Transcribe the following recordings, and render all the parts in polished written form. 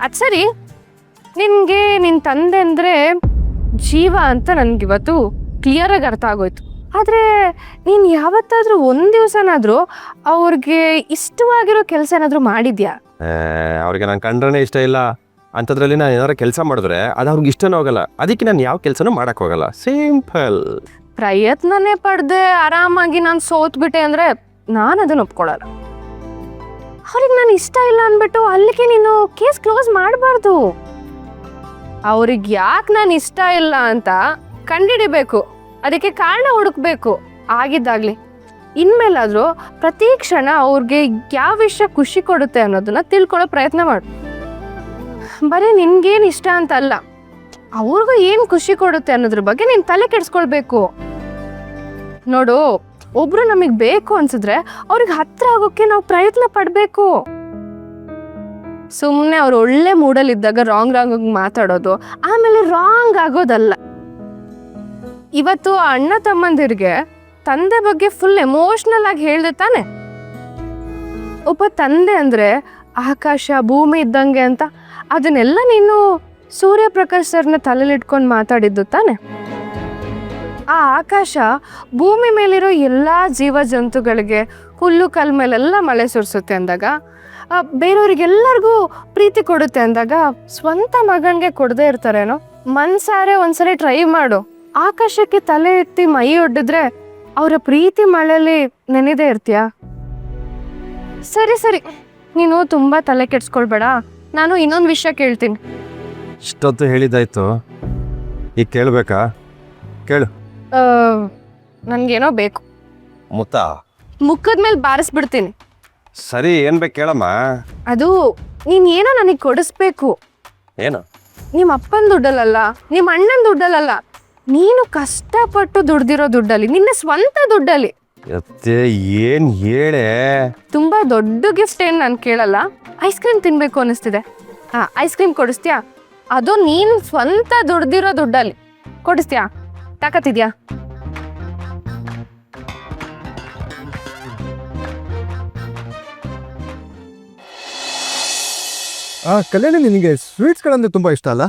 ಅದು ಸರಿ, ನಿನಗೆ ನಿನ್ನ ತಂದೆ ಅಂದರೆ ಜೀವ ಅಂತ ನನಗಿವತ್ತು ಕ್ಲಿಯರಾಗಿ ಅರ್ಥ ಆಗೋಯ್ತು. ಆದರೆ ನೀನು ಯಾವತ್ತಾದರೂ ಒಂದು ದಿವಸನಾದರೂ ಅವ್ರಿಗೆ ಇಷ್ಟವಾಗಿರೋ ಕೆಲಸ ಏನಾದರೂ ಮಾಡಿದ್ಯಾ? ಅವ್ರಿಗೆ ನಾನು ಕಂಡ್ರೇ ಇಷ್ಟ ಇಲ್ಲ ಅಂಥದ್ರಲ್ಲಿ ನಾನು ಏನಾದ್ರು ಕೆಲಸ ಮಾಡಿದ್ರೆ ಅದು ಅವ್ರಿಗೆ ಇಷ್ಟನೂ ಹೋಗಲ್ಲ. ಅದಕ್ಕೆ ನಾನು ಯಾವ ಕೆಲಸನೂ ಮಾಡೋಕ್ಕೋಗಲ್ಲ. ಸಿಂಪಲ್. ಪ್ರಯತ್ನನೇ ಪಡೆದೆ ಆರಾಮಾಗಿ ನಾನು ಸೋತ್ಬಿಟ್ಟೆ ಅಂದರೆ ನಾನು ಅದನ್ನು ಒಪ್ಕೊಳ್ಳಲ್ಲ. ಅವ್ರಿಗೆ ನಾನು ಇಷ್ಟ ಇಲ್ಲ ಅಂದ್ಬಿಟ್ಟು ಅಲ್ಲಿಗೆ ನೀನು ಕೇಸ್ ಕ್ಲೋಸ್ ಮಾಡಬಾರ್ದು. ಅವ್ರಿಗೆ ಯಾಕೆ ನಾನು ಇಷ್ಟ ಇಲ್ಲ ಅಂತ ಕಂಡುಹಿಡಿಬೇಕು, ಅದಕ್ಕೆ ಕಾರಣ ಹುಡುಕ್ಬೇಕು. ಆಗಿದ್ದಾಗಲಿ ಇನ್ಮೇಲಾದರೂ ಪ್ರತಿ ಕ್ಷಣ ಅವ್ರಿಗೆ ಯಾವ ವಿಷಯ ಖುಷಿ ಕೊಡುತ್ತೆ ಅನ್ನೋದನ್ನ ತಿಳ್ಕೊಳ್ಳೋ ಪ್ರಯತ್ನ ಮಾಡು. ಬರೀ ನಿನ್ಗೇನು ಇಷ್ಟ ಅಂತ ಅಲ್ಲ, ಅವ್ರಿಗೂ ಏನು ಖುಷಿ ಕೊಡುತ್ತೆ ಅನ್ನೋದ್ರ ಬಗ್ಗೆ ನೀನು ತಲೆ ಕೆಡಿಸ್ಕೊಳ್ಬೇಕು. ನೋಡು, ಒಬ್ರು ನಮಗೆ ಬೇಕು ಅನ್ಸಿದ್ರೆ ಅವ್ರಿಗೆ ಹತ್ರ ಆಗೋಕ್ಕೆ ನಾವು ಪ್ರಯತ್ನ ಪಡಬೇಕು. ಸುಮ್ಮನೆ ಅವ್ರು ಒಳ್ಳೆ ಮೂಡಲ್ಲಿದ್ದಾಗ ರಾಂಗ್ ಆಗಿ ಮಾತಾಡೋದು, ಆಮೇಲೆ ರಾಂಗ್ ಆಗೋದಲ್ಲ. ಇವತ್ತು ಅಣ್ಣ ತಮ್ಮಂದಿರಿಗೆ ತಂದೆ ಬಗ್ಗೆ ಫುಲ್ ಎಮೋಷ್ನಲ್ ಆಗಿ ಹೇಳ್ದೆ ತಾನೆ. ಒಬ್ಬ ತಂದೆ ಅಂದರೆ ಆಕಾಶ ಭೂಮಿ ಇದ್ದಂಗೆ ಅಂತ, ಅದನ್ನೆಲ್ಲ ನೀನು ಸೂರ್ಯಪ್ರಕಾಶ್ ಸರ್ನ ತಲೆಲಿಟ್ಕೊಂಡು ಮಾತಾಡಿದ್ದು ತಾನೆ. ಆ ಆಕಾಶ ಭೂಮಿ ಮೇಲಿರೋ ಎಲ್ಲ ಜೀವ ಜಂತುಗಳಿಗೆ ಹುಲ್ಲು ಕಲ್ ಮೇಲೆಲ್ಲ ಮಳೆ ಸುರಿಸುತ್ತೆ ಅಂದಾಗ, ಬೇರೆಯವ್ರಿಗೆಲ್ಲರಿಗೂ ಪ್ರೀತಿ ಕೊಡುತ್ತೆ ಅಂದಾಗ ಸ್ವಂತ ಮಗನಿಗೆ ಕೊಡದೇ ಇರ್ತಾರೇನೋ? ಮನ್ಸಾರೆ ಒಂದ್ಸರಿ ಟ್ರೈ ಮಾಡು. ಆಕಾಶಕ್ಕೆ ತಲೆ ಎತ್ತಿ ಮೈ ಒಡ್ಡಿದ್ರೆ ಅವರ ಪ್ರೀತಿ ಮಳೆಯಲ್ಲಿ ನೆನೆದೇ ಇರ್ತೀಯಾ? ಸರಿ ಸರಿ, ನೀನು ತುಂಬ ತಲೆ ಕೆಡ್ಸ್ಕೊಳ್ಬೇಡ. ನಾನು ಇನ್ನೊಂದು ವಿಷಯ ಕೇಳ್ತೀನಿ. ಇಷ್ಟೊತ್ತು ಹೇಳಿದ್ದಾಯ್ತು, ಈಗ ಕೇಳಬೇಕಾ? ಕೇಳು. ನನಗೇನೋ ಬೇಕು. ಮುತ್ತ ಮುಖದ ಮೇಲೆ ಬಾರಿಸ್ಬಿಡ್ತೀನಿ. ಸರಿ, ಏನು ಬೇಕು ಕೇಳಮ್ಮ. ಅದು ನೀನು ಏನೋ ನನಗೆ ಕೊಡಿಸ್ಬೇಕು. ಏನು? ನಿಮ್ಮ ಅಪ್ಪನ ದುಡ್ಡಲ್ಲ, ನಿಮ್ಮ ಅಣ್ಣನ ದುಡ್ಡಲ್ಲ, ನೀನು ಕಷ್ಟಪಟ್ಟು ದುಡ್ದಿರೋ ದುಡ್ಡಲ್ಲಿ, ನಿನ್ನ ಸ್ವಂತ ದುಡ್ಡಲ್ಲಿ. ಅತ್ತೆ ಏನು ಹೇಳೆ? ತುಂಬ ದೊಡ್ಡ ಗಿಫ್ಟ್ ಏನು ನಾನು ಕೇಳಲ್ಲ. ಐಸ್ ಕ್ರೀಮ್ ತಿನ್ನಬೇಕು ಅನ್ನಿಸ್ತಿದೆ. ಐಸ್ ಕ್ರೀಮ್ ಕೊಡಿಸ್ತೀಯಾ? ಅದು ನೀನು ಸ್ವಂತ ದುಡ್ದಿರೋ ದುಡ್ಡಲ್ಲಿ ಕೊಡಿಸ್ತೀಯಾ? ತಾಕತ್ತಿದ್ಯಾ? ಕಲ್ಯಾಣಿ, ನಿನಗೆ ಸ್ವೀಟ್ಸ್ಗಳಂದರೆ ತುಂಬ ಇಷ್ಟ ಅಲ್ಲ?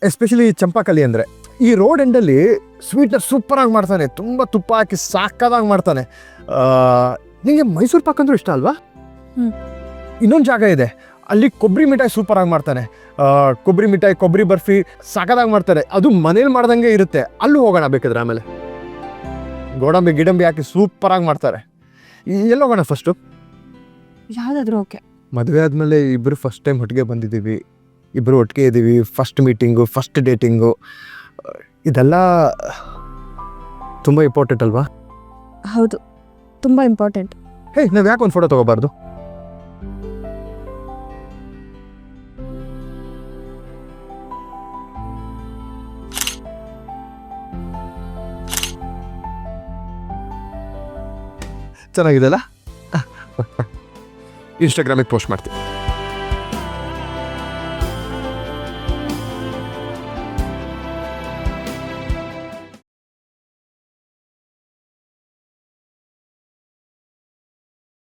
ಎಸ್ಪೆಷಲಿ ಚಂಪಾಕಲಿ ಅಂದರೆ. ಈ ರೋಡ್ ಎಂಡಲ್ಲಿ ಸ್ವೀಟ್ನ ಸೂಪರಾಗಿ ಮಾಡ್ತಾನೆ, ತುಂಬ ತುಪ್ಪ ಹಾಕಿ ಸಾಕಾದಾಗಿ ಮಾಡ್ತಾನೆ. ನಿನಗೆ ಮೈಸೂರು ಪಾಕ್ ಅಂದರೂ ಇಷ್ಟ ಅಲ್ವಾ? ಇನ್ನೊಂದು ಜಾಗ ಇದೆ, ಅಲ್ಲಿ ಕೊಬ್ಬರಿ ಮಿಠಾಯಿ ಸೂಪರಾಗಿ ಮಾಡ್ತಾನೆ. ಕೊಬ್ಬರಿ ಮಿಠಾಯಿ, ಕೊಬ್ಬರಿ ಬರ್ಫಿ ಸಾಕಾದಾಗಿ ಮಾಡ್ತಾರೆ. ಅದು ಮನೇಲಿ ಮಾಡ್ದಂಗೆ ಇರುತ್ತೆ. ಅಲ್ಲೂ ಹೋಗೋಣ ಬೇಕಾದ್ರೆ. ಆಮೇಲೆ ಗೋಡಂಬಿ ಗಿಡಂಬಿ ಹಾಕಿ ಸೂಪರಾಗಿ ಮಾಡ್ತಾರೆ. ಎಲ್ಲಿ ಹೋಗೋಣ ಫಸ್ಟು? ಯಾವುದಾದ್ರೂ ಓಕೆ. ಮದುವೆ ಆದಮೇಲೆ ಇಬ್ಬರು ಫಸ್ಟ್ ಟೈಮ್ ಒಟ್ಟಿಗೆ ಬಂದಿದ್ದೀವಿ, ಇಬ್ಬರು ಒಟ್ಟಿಗೆ ಇದ್ದೀವಿ. ಫಸ್ಟ್ ಮೀಟಿಂಗು, ಫಸ್ಟ್ ಡೇಟಿಂಗು, ಇದೆಲ್ಲ ತುಂಬ ಇಂಪಾರ್ಟೆಂಟ್ ಅಲ್ವಾ? ಹೌದು, ತುಂಬ ಇಂಪಾರ್ಟೆಂಟ್. ಹೇ, ನಾವು ಯಾಕೆ ಒಂದು ಫೋಟೋ ತೊಗೋಬಾರ್ದು? ಚೆನ್ನಾಗಿದೆಲ್ಲ? ಇನ್ಸ್ಟಾಗ್ರಾಮಿಗೆ ಪೋಸ್ಟ್ ಮಾಡ್ತೀನಿ.